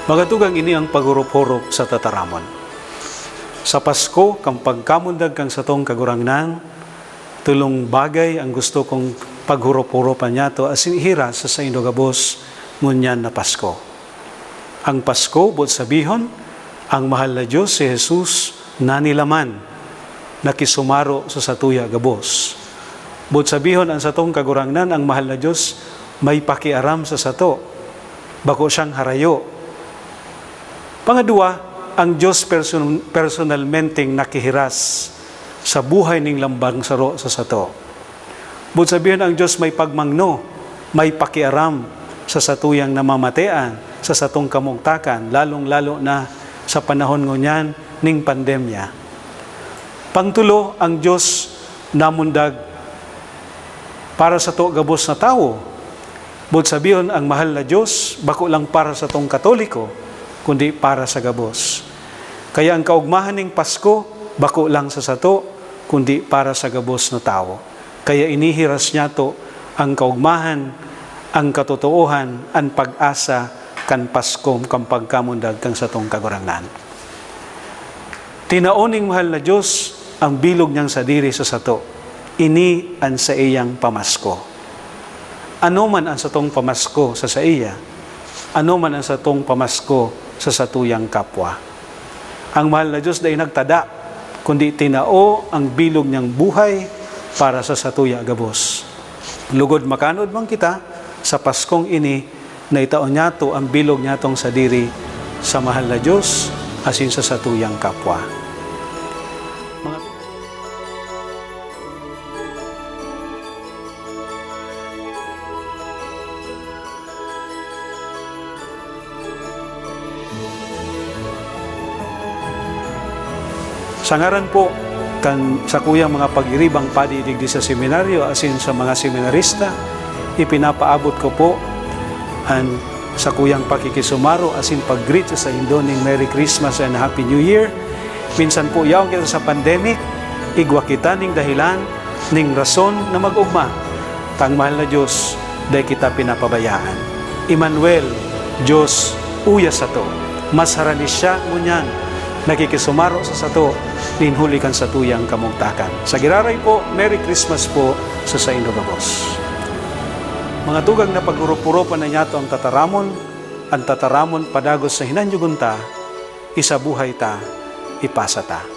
Magatugang ini ang paghurup-hurup sa tataramon. Sa Pasko, kang pagkamundag kang sa tong kagurangnan, tulong bagay ang gusto kong paghurup-hurupan niya to asin ihira sa indogabos ngunyan na Pasko. Ang Pasko, bot sabihon, ang mahal na Diyos si Jesus nanilaman, nakisumaro sa satuya gabos. Bot sabihon ang satong kagurangnan, ang mahal na Diyos may pakiaram sa sato, bako siyang harayo. Pangadua, ang Diyos personalmenteng nakihiras sa buhay ning lambang saro sa sato. Bud sabihin ang Diyos may pagmangno, may pakiaram sa satuyang namamatean, sa satong kamugtakan, lalong-lalo na sa panahon ngunyan ning pandemya. Pangtulo, ang Diyos namundag para sa to gabos na tao. Bud sabihin ang mahal na Diyos, bako lang para sa tong Katoliko, kundi para sa gabos. Kaya ang kaugmahan ng Pasko, bako lang sa sato, kundi para sa gabos na tao. Kaya inihiras niya to ang kaugmahan, ang katotoohan, ang pag-asa, kan Pasko, kang pagkamundag kang satong kagurangnan. Tinaoning mahal na Diyos, ang bilog niyang sadiri sa sato. Ini ang sa iyang pamasko. Ano man ang satong pamasko sa iya, ano man ang satong pamasko sa satuyang kapwa. Ang mahal na Diyos dahil nagtada, kundi tinao ang bilog niyang buhay para sa satuya gabos. Lugod makanod man kita sa Paskong ini na itaon niya to ang bilog niya tong sadiri sa mahal na Diyos asin sa satuyang kapwa. Sa ngaran po, sa kuyang mga pag-iribang padidigdi sa seminaryo, asin sa mga seminarista, ipinapaabot ko po ang sa kuyang pakikisumaro, asin pag-greet sa Indoning Merry Christmas and Happy New Year. Minsan po, yaong kita sa pandemic, igwa kita ning dahilan, ning rason na mag-ugma. Tang mahal na Diyos, dahil kita pinapabayaan. Emmanuel, Diyos, uya sa to. Mas haranis siya ngunyan, nakikisumaro sa sato, linhulikan sa tuyang kamugtakan. Sa giraray po, Merry Christmas po sa Indogabos. Mga tugang na paghurup-hurupan na niyato ang tataramon padagos sa hinanyugunta, isabuhay ta, ipasa ta.